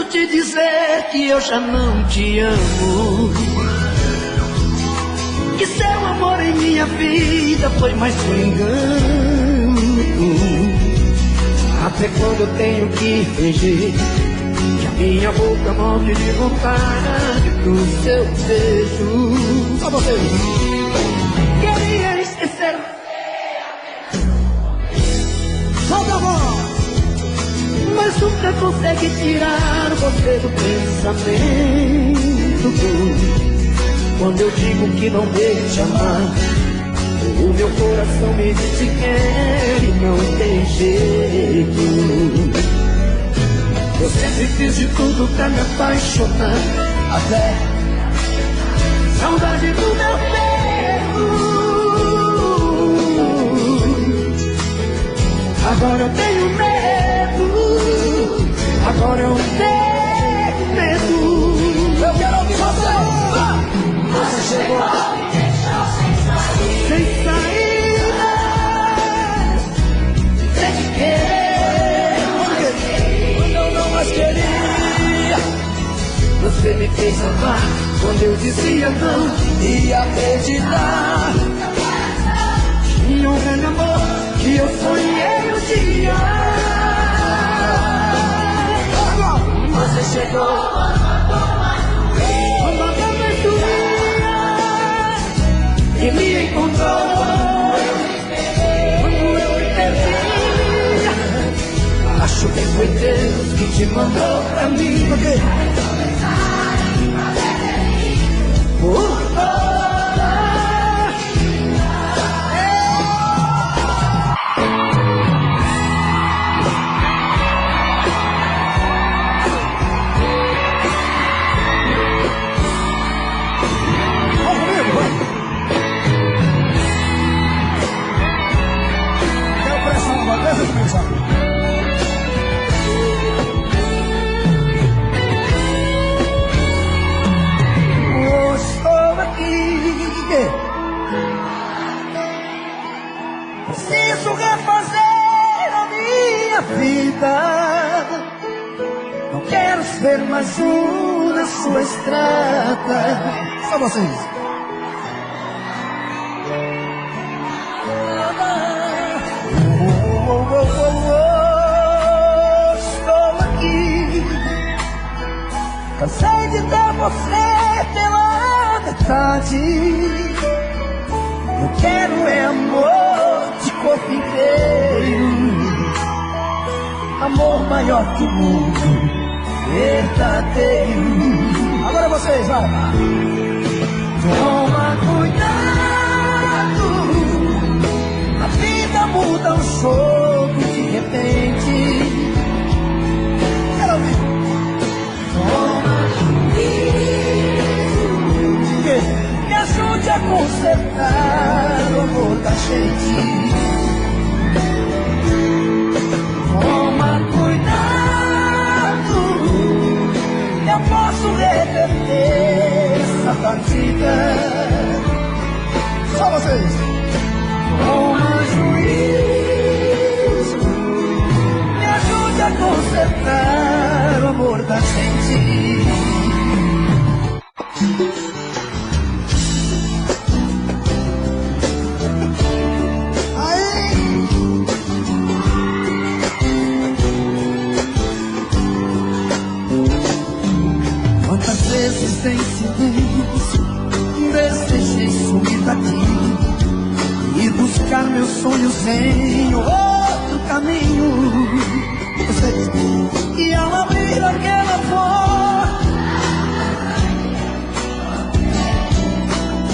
te dizer que eu já não te amo, que seu amor em minha vida foi mais um engano. Até quando eu tenho que fingir que a minha boca morre de vontade pro seu beijo. Só você. Queria esquecer. Solta a voz. Mas nunca consegue tirar você do pensamento. Quando eu digo que não devo te amar, o meu coração me diz que quer e não tem jeito. Eu sempre fiz de tudo pra me apaixonar, até saudade do meu peito. Agora eu tenho medo, agora eu tenho medo. Eu quero ouvir você. Você chegou sem saída, sem querer, quando eu não mais queria. Você me fez amar quando eu dizia não e acreditar. Tinha um grande amor que eu sonhei um dia. Você chegou quando a e me encontrou quando eu me perdi. Acho que foi Deus que te mandou pra mim. Por preciso refazer a minha vida. Não quero ser mais um na sua estrada. Só vocês. Estou aqui. Cansei de dar você pela metade. Eu quero é amor de corpo inteiro, amor maior que o mundo, verdadeiro. Agora vocês, vai. Toma cuidado, a vida muda um jogo de repente. Quero ouvir. Toma cuidado, me ajude a consertar o amor da gente. Toma cuidado, eu posso reverter essa partida. Só vocês. Toma juízo, me ajude a consertar o amor da gente. Sem silêncio, desejei sumir daqui e buscar meus sonhos em outro caminho. E ao abrir aquela porta,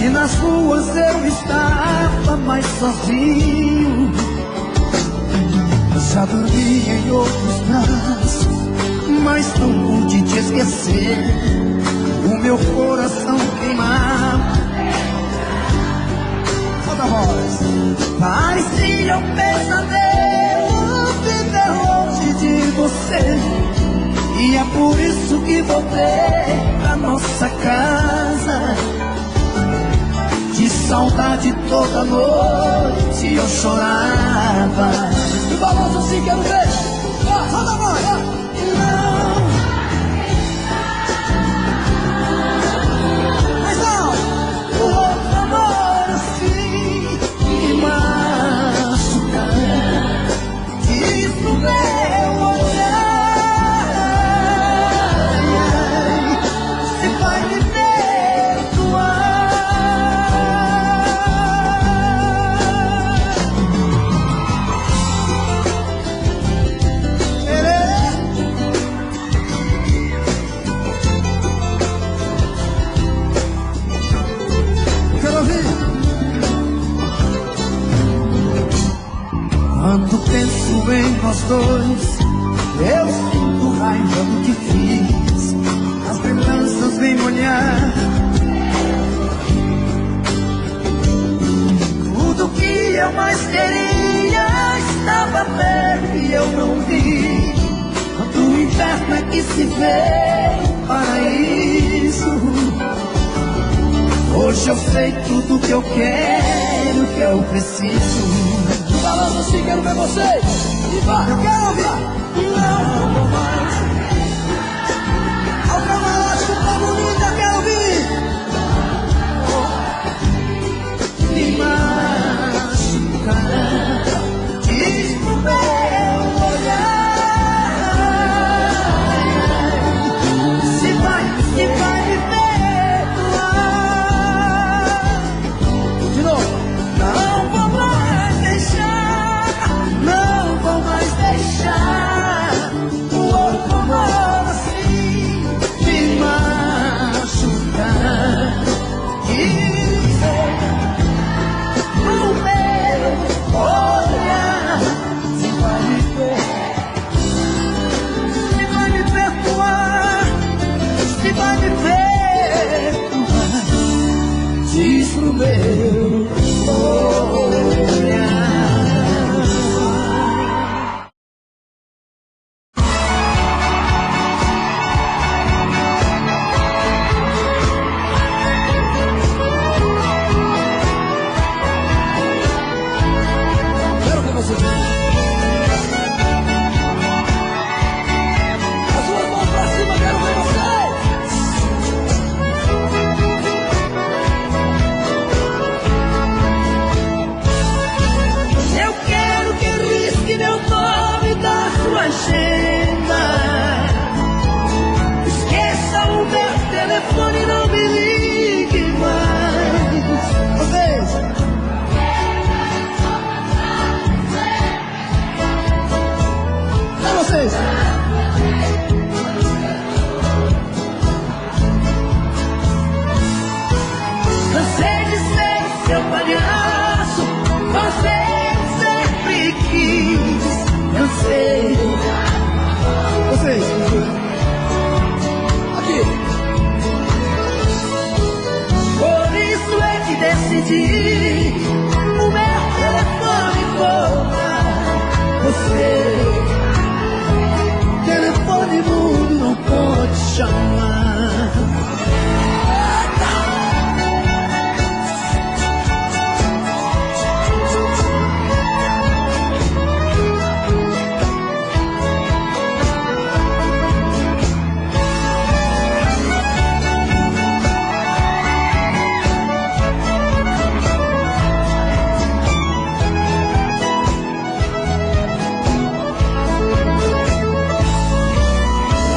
e nas ruas eu estava mais sozinho. Eu já dormi em outros braços, mas não pude te esquecer. O meu coração queimava. Solta a voz. Parecia um pesadelo viver longe de você. E é por isso que voltei pra nossa casa. De saudade toda noite eu chorava. E balança assim, quero ver. Solta a voz. Não raiva do que fiz, as lembranças vêm molhar tudo que eu mais queria. Estava perto e eu não vi. Quanto inferno é que se vê um paraíso. Hoje eu sei tudo que eu quero, que eu preciso. Falando assim, quero ver vocês. E vai, eu quero ouvir. Não vou mais. Ao camarote do povo lindo, eu quero ouvir. Me machucar. Diz pro meu olhar. Se vai me perdoar. De novo. Não vou mais deixar. Não vou mais deixar o outro amor assim me machucar. Dizer pro meu olhar. Se vai me perdoar. Se vai me perdoar. Diz pro meu olhar. Quero que você veja. As suas mãos pra cima, quero ver vocês. Eu quero que risque meu nome da sua agenda. Esqueça o meu telefone e não me ligue mais. Vocês. É vocês. Cansei de ser seu palhaço. Você sempre quis. Cansei. Vocês. Aqui. Por isso é que decidi o meu telefone cobrar você. Telefone mudo não pode chamar.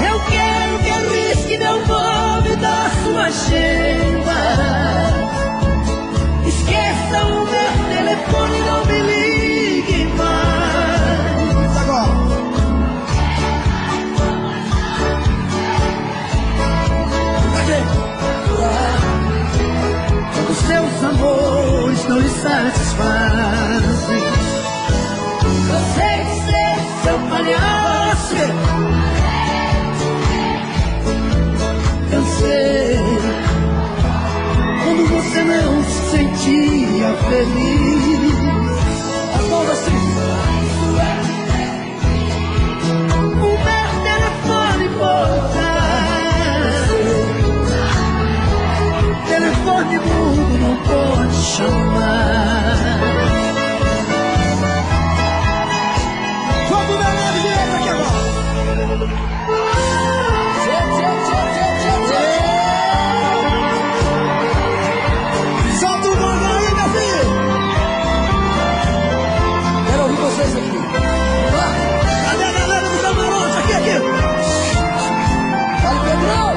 Eu quero que risque meu nome da sua agenda. Esqueça o meu telefone e não me ligue mais. Agora. Quando seus amores não lhe satisfazem, cansei de ser seu palhaço. Cansei quando você não se sentia feliz. As mãos assim. O meu telefone voltar. Telefone mudo não pode chamar. Vamos dar uma direita aqui agora. Solta o gogó aí, meu filho. Quero ouvir vocês aqui. Cadê a galera do camarote? Aqui, aqui. Fala, Pedrão.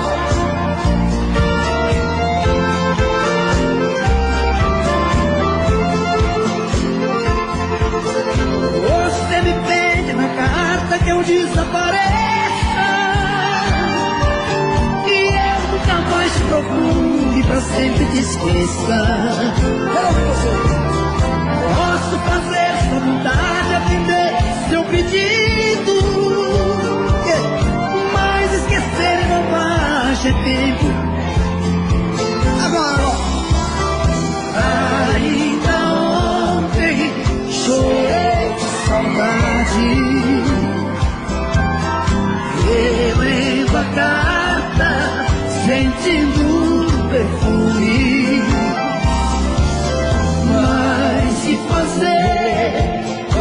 Você me pede na carta que eu desapareça, e eu nunca mais te procure, pra sempre te esqueça. Quero ouvir você. Posso fazer sua vontade, atender seu pedido, carta, sentindo o perfume. Mas se fazer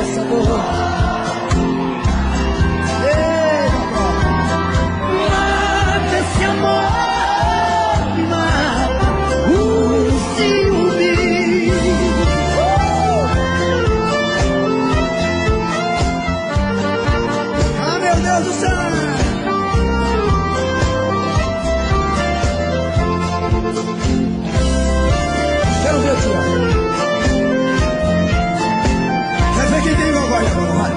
essa dor, mata esse amor, me mata o ciúme. Ah, meu Deus do céu! Quero ver o tio. Quer ver quem tem gogó agora, vai.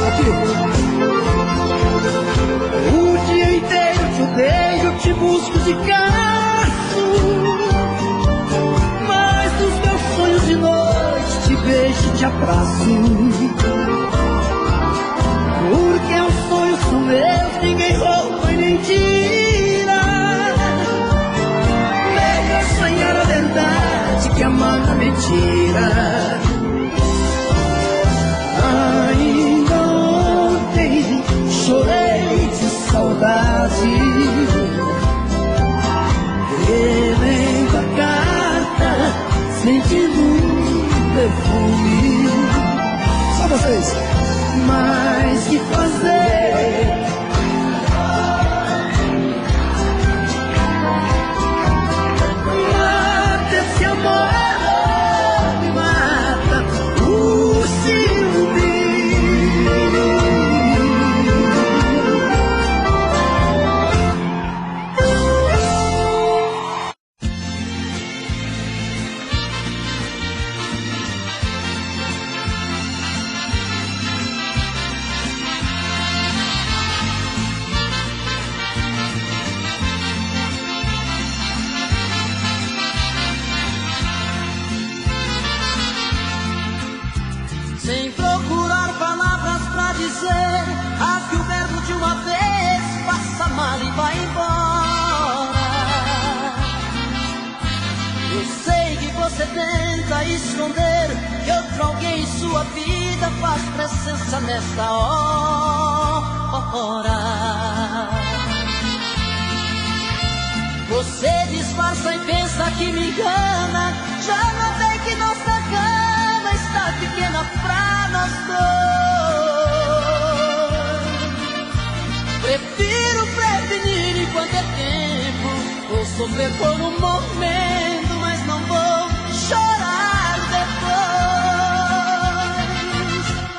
Aqui. O dia inteiro te odeio, te busco de caso, mas nos meus sonhos de noite te beijo e te abraço. Porque os sonhos são meus, ninguém rouba e nem tira. Melhor sonhar a verdade que amar a mentira. Ainda ontem chorei de saudade, relendo a carta, sentindo um perfume. Só vocês. Mas que fazer? Mata esse amor, me mata o ciúme. Sem procurar palavras pra dizer, rasgue o verbo de uma vez, passa mal e vai embora. Eu sei que você tenta esconder que outro alguém em sua vida faz presença nesta hora. Você disfarça e pensa que me engana, já notei que nossa cama está pequena pra nós dois. Prefiro prevenir enquanto é tempo, vou sofrer por um momento, mas não vou chorar depois.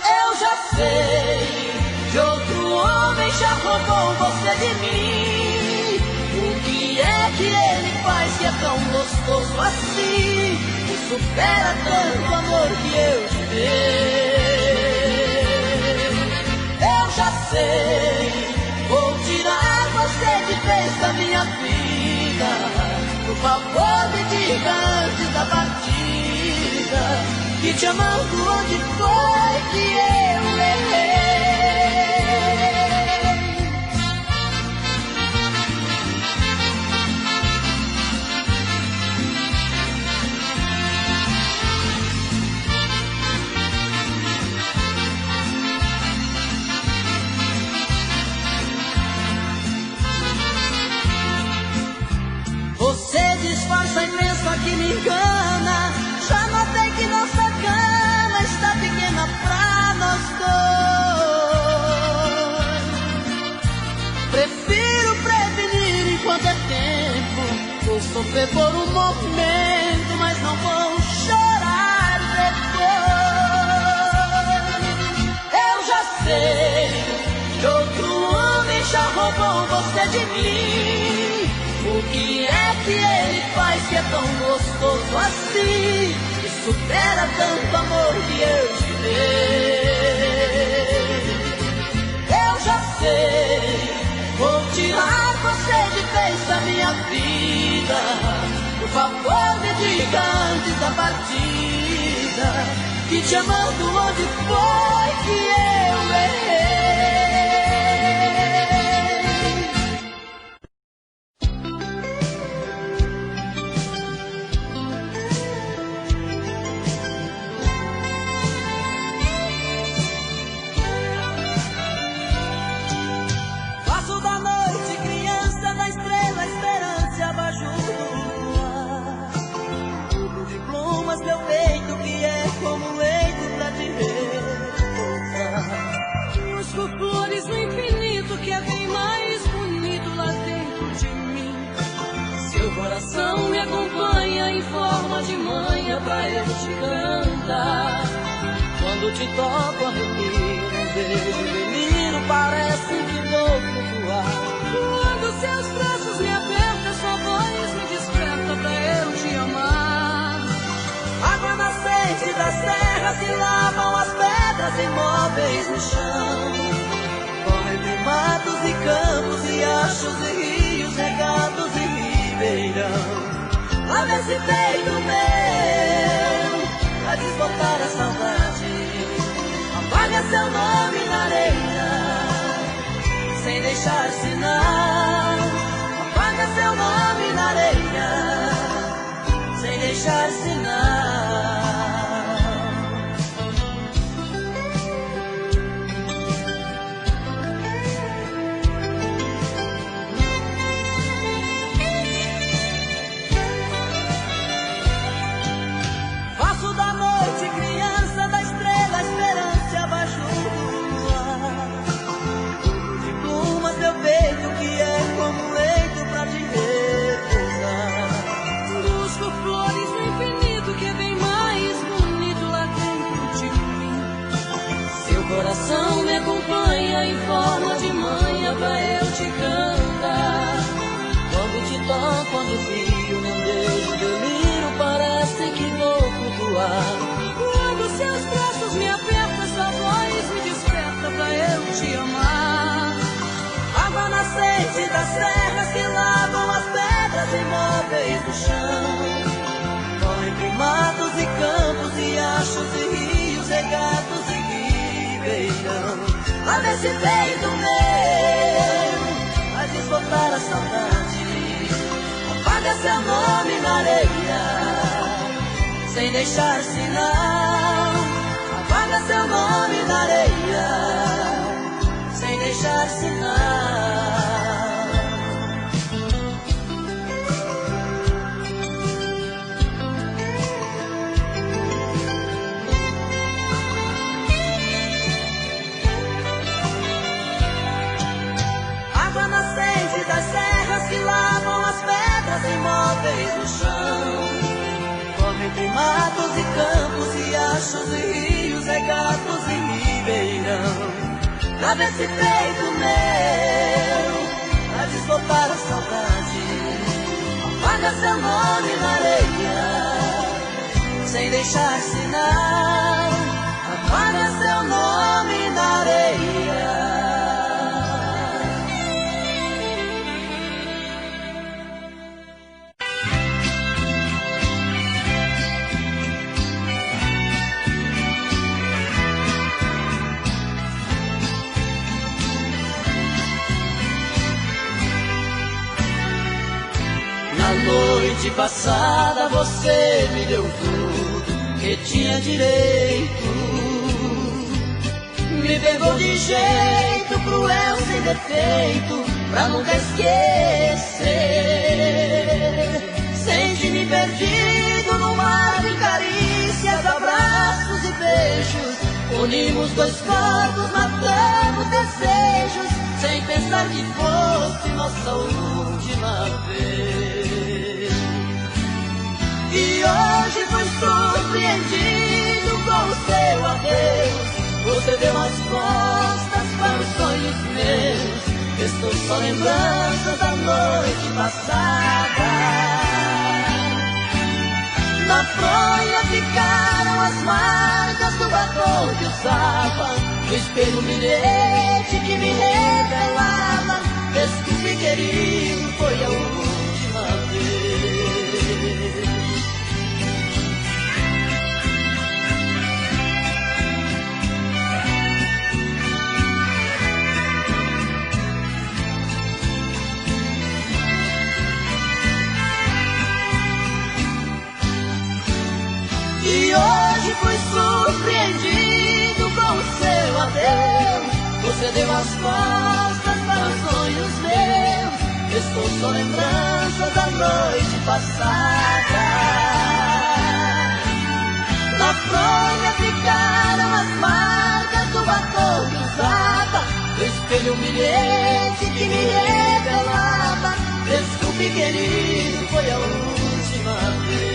Eu já sei que outro homem já roubou você de mim. O que é que ele faz que é tão gostoso assim, que supera tanto amor que eu te dei? Eu já sei, vou tirar você de vez da minha vida. Por favor, me diga antes da partida, que te amando onde foi que eu errei. Você disfarça e pensa que me engana, já notei que nossa cama está pequena pra nós dois. Prefiro prevenir enquanto é tempo, vou sofrer por um momento, mas não vou chorar depois. Eu já sei que outro homem já roubou você de mim. O que é que ele faz que é tão gostoso assim, que supera tanto amor que eu te dei? Eu já sei, vou tirar você de vez da minha vida. Por favor, me diga antes da partida, que te amando onde foi que eu errei. canta. Quando te toco, arrepio, não vejo delírio, parece que vou flutuar. Quando seus braços me apertam, sua voz me desperta pra eu te amar. Água nascente das terras que lavam as pedras imóveis no chão. Corre entre matos e campos, riachos e rios, regatos e ribeirão. Lava esse peito meu, pra desbotar a saudade. Apaga seu nome na areia, sem deixar sinal. Apaga seu nome na areia, sem deixar sinal. Faço da noite criança, da estrela esperança abaixo do luar. Tudo de plumas meu peito, que é como um leito pra te repousar. Busco flores no infinito, que é bem mais bonito lá dentro de mim. Seu coração me acompanha em forma de manha pra eu te cantar. Quando te toco, quando fio, não deixo delírio, parece que vou flutuar. Quando seus braços me apertam, sua voz me desperta pra eu te amar. Água nascente das terras que lavam as pedras imóveis do chão. Corre entre matos e campos, riachos e rios, regatos e ribeirão. Lá nesse peito meu, vai desbotar a saudade. Apaga seu nome na areia, sem deixar sinal. Apaga seu nome na areia, sem deixar sinal. Água nascente das serras que lavam as pedras imóveis no chão. Corre entre matos e campos, riachos e rios, regatos e ribeirão. Lava esse peito meu, pra desbotar a saudade. Apaga seu nome na areia, sem deixar sinal. Apaga seu nome na areia. Na noite passada você me deu tudo que tinha direito. Me pegou de jeito cruel, sem defeito, pra nunca esquecer. Senti-me perdido no mar de carícias, abraços e beijos. Unimos dois corpos, matamos desejos, sem pensar que fosse nossa última vez. E hoje fui surpreendido com o seu adeus. Você deu as costas para os sonhos meus. Restou só lembranças da noite passada. Na fronha ficaram as marcas do batom que usava. No espelho um bilhete que me revelava: desculpe, querido, foi a última vez. E hoje fui surpreendido com o seu adeus. Você deu as costas para os sonhos meus. Restou só lembrança da noite passada. Na fronha ficaram as marcas do batom que usava. No espelho um bilhete que me revelava: desculpe, querido, foi a última vez.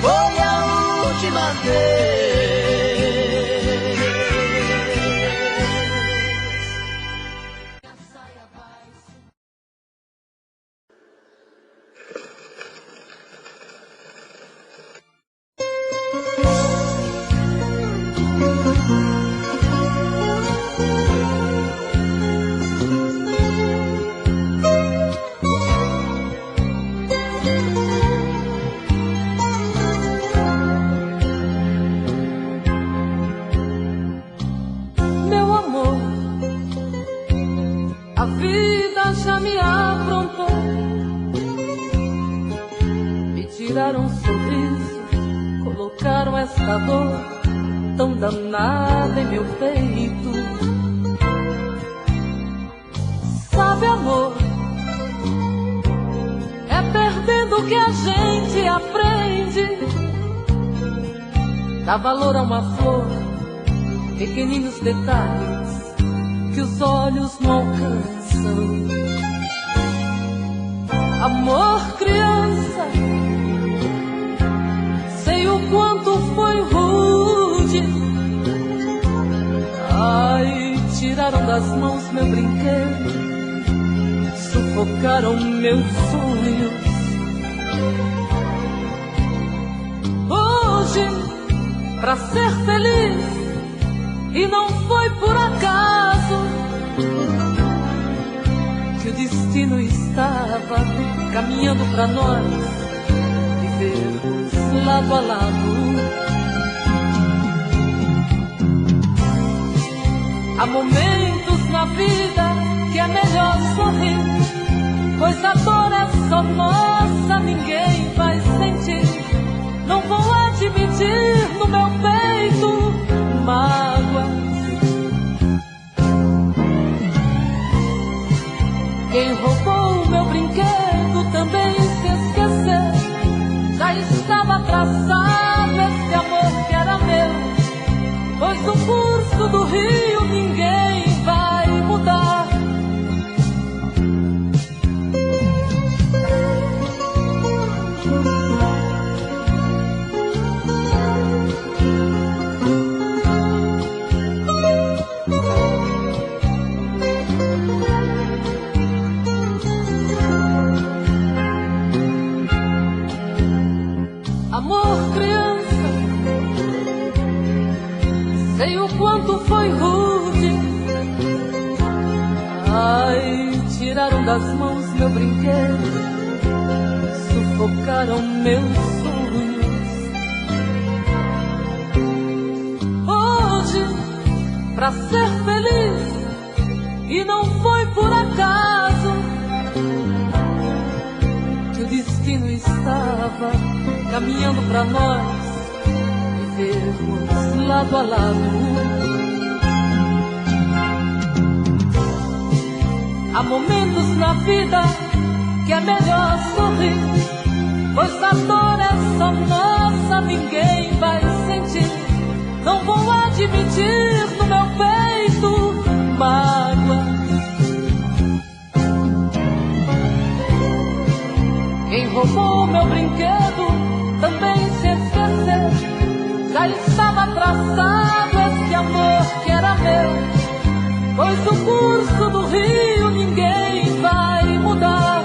Foi a Tiraram um sorriso, colocaram esta dor tão danada em meu peito. Sabe, amor, é perdendo que a gente aprende. Dá valor a uma flor, pequeninos detalhes que os olhos não alcançam. Amor, criança, sei o quanto foi rude. Ai, tiraram das mãos meu brinquedo, sufocaram meus sonhos. Hoje, pra ser feliz, e não foi por acaso que o destino estava caminhando pra nós vivermos lado a lado. Há momentos na vida que é melhor sorrir, pois a dor é só nossa, ninguém vai sentir. Não vou admitir no meu peito mágoas. Quem roubou meu brinquedo também se esqueceu. Já estava traçado esse amor que era meu, pois o curso do rio ninguém vai mudar. Amor, criança, sei o quanto foi rude. Ai, tiraram das mãos meu brinquedo, sufocaram meus sonhos. Hoje, pra ser feliz, e não foi por acaso que o destino estava caminhando pra nós vivermos lado a lado. Há momentos na vida que é melhor sorrir, pois a dor é só nossa, ninguém vai sentir. Não vou admitir no meu peito mágoas. Quem roubou meu brinquedo também se esqueceu. Já estava traçado esse amor que era meu, pois o curso do rio ninguém vai mudar.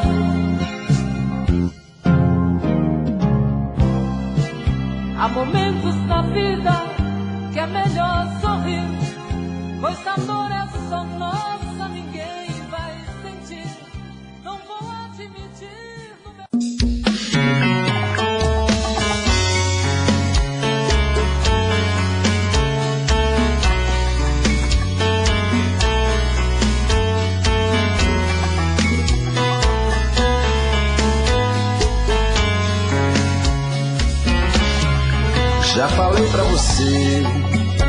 Há momentos na vida que é melhor sorrir, pois a dor é só nossa, ninguém vai sentir. Não vou admitir no meu... Já falei pra você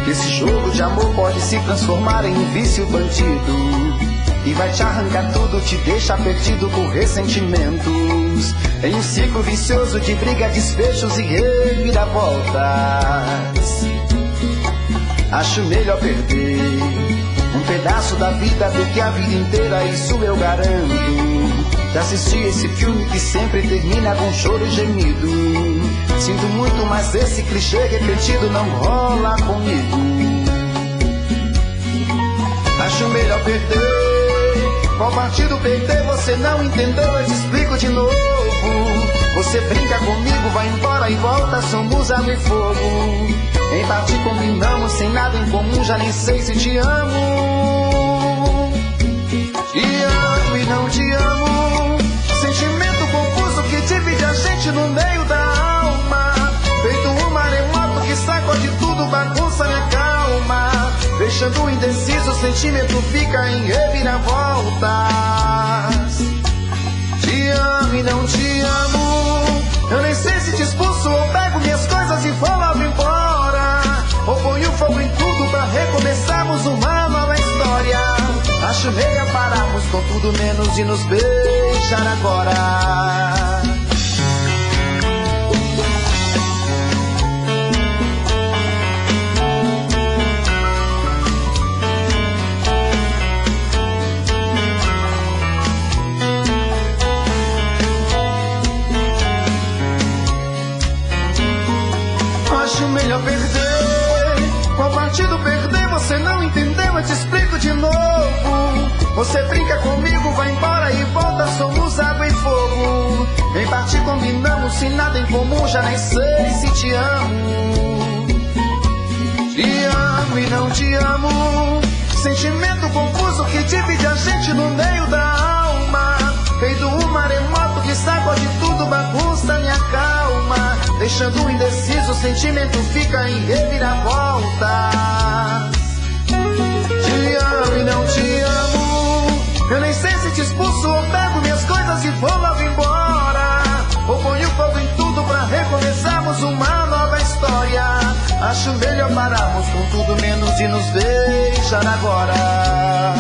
que esse jogo de amor pode se transformar em um vício bandido, e vai te arrancar tudo, te deixar perdido com ressentimentos, em um ciclo vicioso de briga, despechos e reviravoltas. Acho melhor perder um pedaço da vida do que a vida inteira, isso eu garanto. Já assisti esse filme que sempre termina com choro e gemido. Sinto muito, mas esse clichê repetido não rola comigo. Acho melhor perder. Qual partido perder? Você não entendeu, eu te explico de novo. Você brinca comigo, vai embora e volta, somos água e fogo. Em parte combinamos, sem nada em comum, já nem sei se te amo. Te amo e não te amo. Sentimento confuso que divide a gente no meio da alma. Feito um maremoto que sacode tudo, bagunça minha calma. Deixando indeciso, o sentimento fica em reviravoltas. Te amo e não te amo. Eu nem sei se te expulso ou pego minhas coisas e vou logo embora. Ou ponho fogo em tudo pra recomeçarmos uma nova história. Acho meio pararmos com tudo menos de nos beijar agora. Melhor perder. Qual partido perder? Você não entendeu, eu te explico de novo. Você brinca comigo, vai embora e volta, somos água e fogo. Em parte combinamos, sem nada em comum, já nem sei se te amo. Te amo e não te amo. Sentimento confuso que divide a gente no meio da alma. Feito um maremoto que sacode tudo, bagunça minha calma. Deixando indeciso, o sentimento fica em reviravoltas. Te amo e não te amo. Eu nem sei se te expulso ou pego minhas coisas e vou logo embora. Ou ponho fogo em tudo pra recomeçarmos uma nova história. Acho melhor pararmos com tudo menos de nos beijar agora.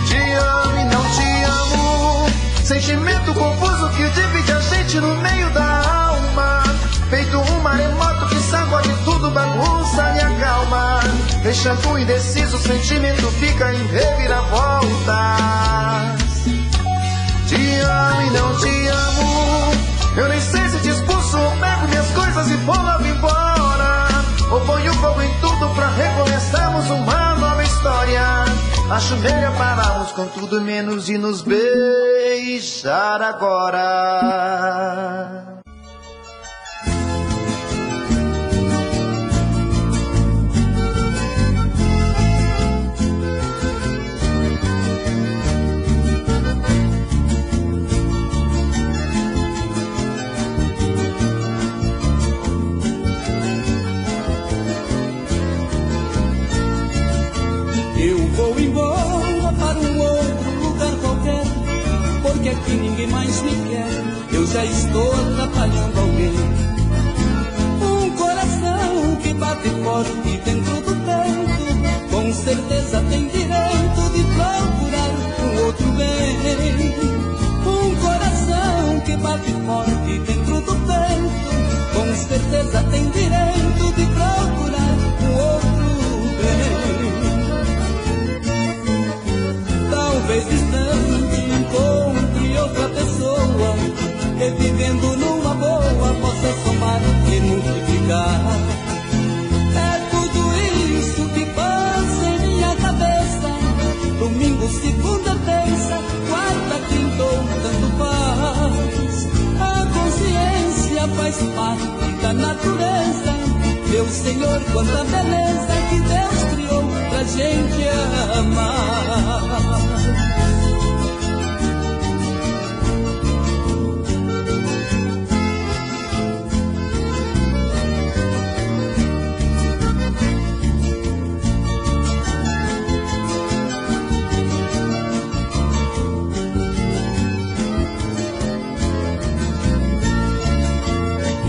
Te amo e não te amo. Sentimento confuso que divide a gente no meio da alma. Feito um maremoto que sacode tudo, bagunça minha calma. Deixando indeciso, o sentimento fica em reviravoltas. Te amo e não te amo. Eu nem sei se te expulso ou pego minhas coisas e vou logo embora. Ou ponho fogo em tudo pra recomeçarmos uma nova história. Acho melhor pararmos com tudo menos de nos beijar agora. Vou embora para um outro lugar qualquer, porque aqui ninguém mais me quer. Eu já estou atrapalhando alguém. Um coração que bate forte dentro do peito, com certeza tem direito de procurar um outro bem. Um coração que bate forte dentro do peito, com certeza tem direito de procurar um outro bem. Talvez distante encontre outra pessoa, e vivendo numa boa possa somar e multiplicar. É tudo isso que passa em minha cabeça. Domingo, segunda, terça, quarta, quinta ou tanto faz. A consciência faz parte da natureza. Meu Senhor, quanta beleza que Deus criou pra gente amar.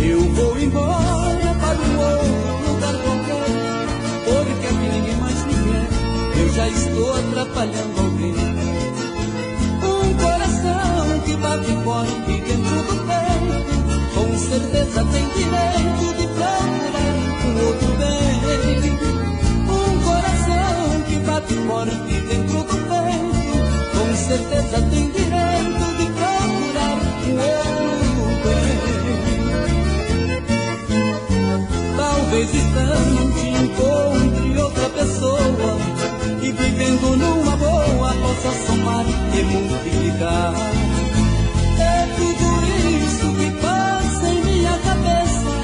Eu vou embora para um outro lugar qualquer, porque aqui ninguém mais me quer. Eu já estou atrapalhando alguém. Um coração que bate forte dentro do peito, com certeza tem direito de procurar um outro bem. Um coração que bate forte dentro do peito, com certeza tem direito de procurar um outro bem. nesse instante encontre outra pessoa e vivendo numa boa possa somar e multiplicar. É tudo isso que passa em minha cabeça.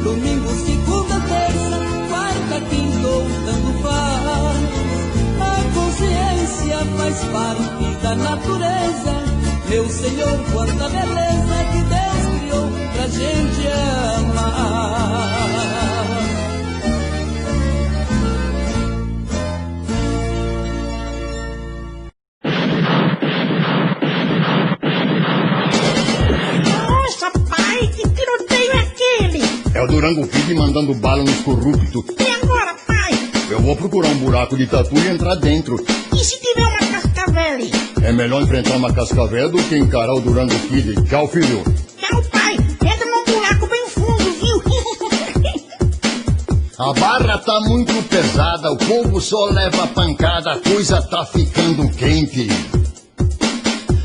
Domingo, segunda, terça, quarta, quinta ou tanto faz. A consciência faz parte da natureza. Meu Senhor, quanta beleza que Deus criou pra gente amar. Nossa, pai, que tiroteio é aquele? É o Durango Kid mandando bala nos corruptos. E agora, pai? Eu vou procurar um buraco de tatu e entrar dentro. E se tiver uma cascavel? É melhor enfrentar uma cascavel do que encarar o Durango Kid. Tchau, filho. Tchau, pai. Entra num buraco bem fundo, viu? A barra tá muito pesada, o povo só leva pancada, a coisa tá ficando quente.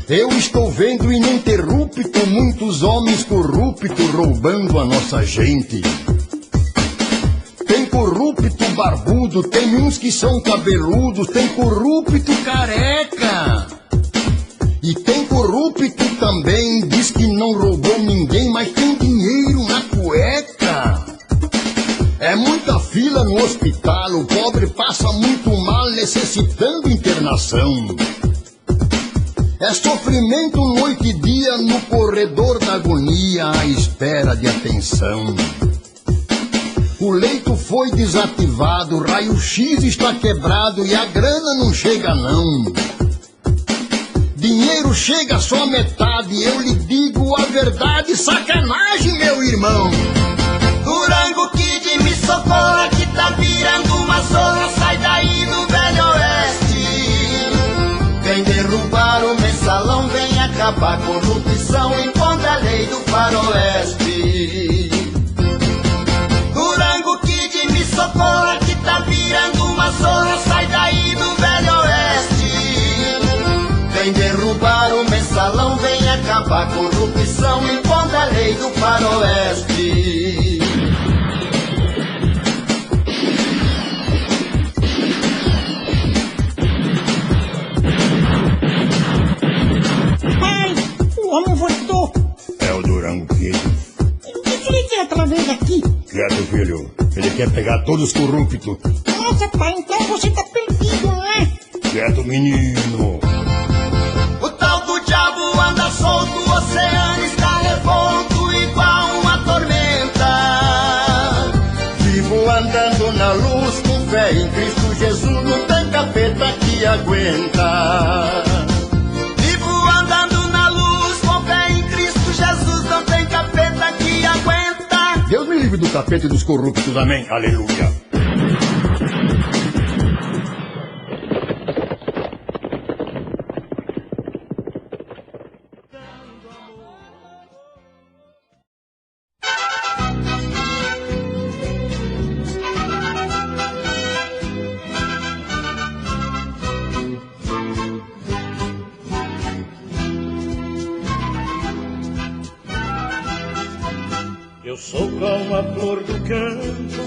Eu estou vendo ininterrupto muitos homens corruptos roubando a nossa gente. Tem corrupto barbudo, tem uns que são cabeludos, tem corrupto careca. E tem corrupto também, diz que não roubou ninguém, mas tem dinheiro na cueca. É muita fila no hospital, o pobre passa muito mal, necessitando internação. É sofrimento noite e dia no corredor da agonia, à espera de atenção. O leito foi desativado, o raio-x está quebrado e a grana não chega não. Dinheiro chega só metade, eu lhe digo a verdade, sacanagem, meu irmão. Durango Kid, me socorra que tá virando uma zorra, sai daí do Velho Oeste. Vem derrubar o mensalão, vem acabar com a corrupção, impondo a lei do faroeste. Durango Kid, me socorra que tá virando uma zorra, sai daí do Velho Oeste. Vem derrubar o mensalão, vem acabar com a corrupção, impondo a lei do faroeste. Pai, o homem voltou. É o Durango Kid. O que ele quer outra vez aqui? Quieto, filho. Ele quer pegar todos os corruptos. Nossa, pai, então você tá perdido, não é? Quieto, menino. O tal do diabo anda solto, o oceano está revolto igual uma tormenta. Vivo andando na luz com fé em Cristo Jesus, não tem capeta que aguenta. Vivo andando na luz com fé em Cristo Jesus, não tem capeta que aguenta. Deus me livre do capeta e dos corruptos, amém, aleluia. Eu sou como a flor do campo,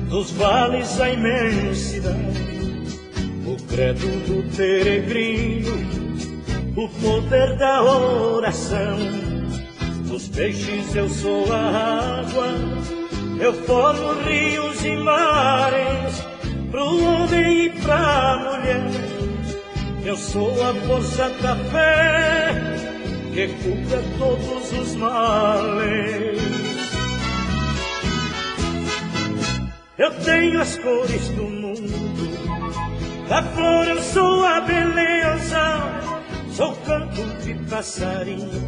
dos vales a imensidade, o credo do peregrino, o poder da oração. Dos peixes eu sou a água, eu formo rios e mares, pro homem e pra mulher. Eu sou a força da fé, que cura todos os males. Eu tenho as cores do mundo, da flor eu sou a beleza, sou canto de passarinhos,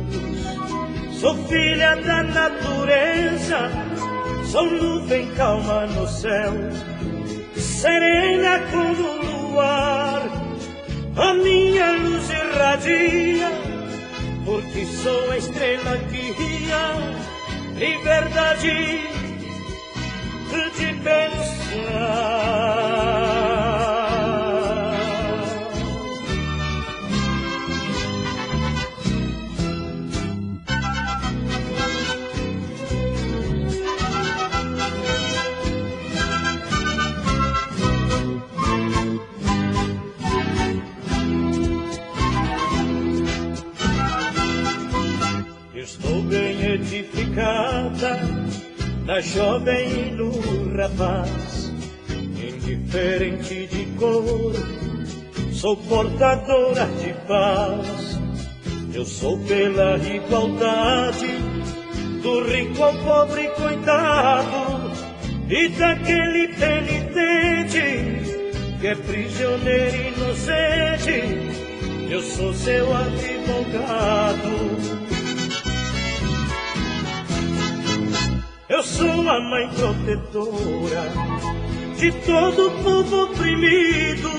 sou filha da natureza, sou nuvem calma no céu, serena como o luar, a minha luz irradia, porque sou a estrela que guia, liberdade de pensar. na jovem e no rapaz, indiferente de cor, sou portadora de paz. Eu sou pela igualdade do rico ao pobre coitado e daquele penitente que é prisioneiro inocente. Eu sou seu advogado. Eu sou a mãe protetora de todo o povo oprimido.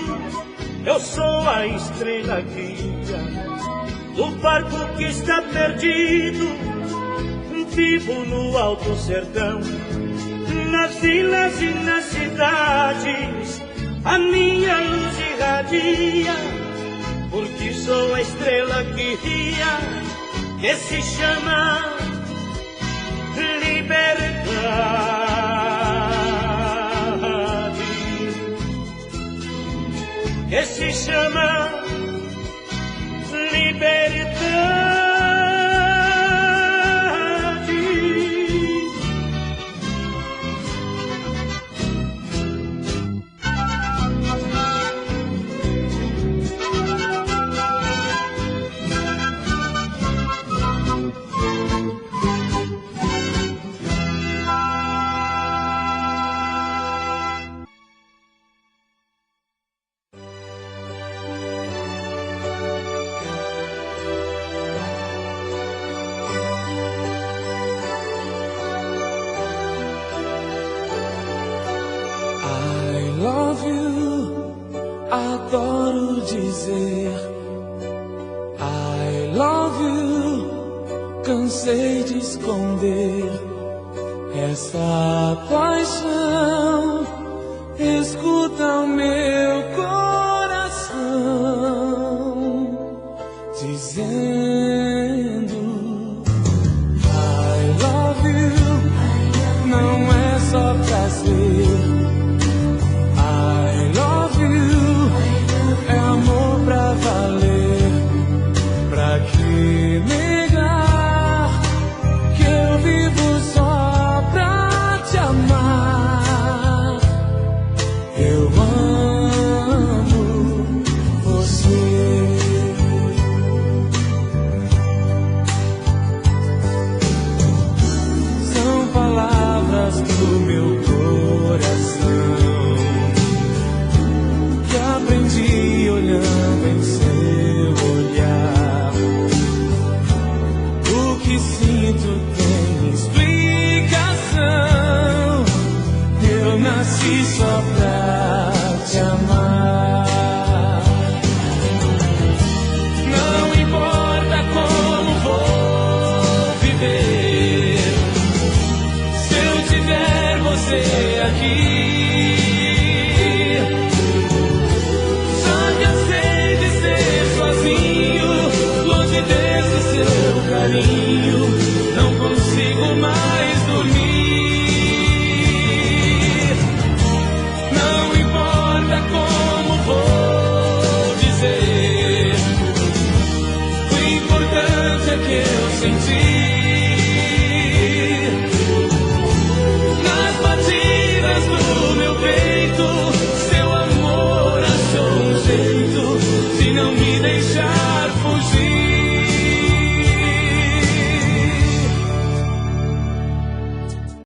Eu sou a estrela guia do barco que está perdido. Vivo no alto sertão, nas vilas e nas cidades, a minha luz irradia, porque sou a estrela que guia, que se chama liberdade, que se chama liberdade. Adoro dizer I love you, cansei de esconder essa paixão. Escuta o meu coração dizendo I love you, não é só prazer. É amor pra valer, pra que negar que eu vivo só pra te amar. Eu amo você. São palavras do meu coração que aprendi olhando em seu olhar. O que sinto tem explicação. Eu nasci só pra te amar. Não importa como vou viver, se eu tiver você aqui. Não consigo mais dormir. Não importa como vou dizer, o importante é que eu senti.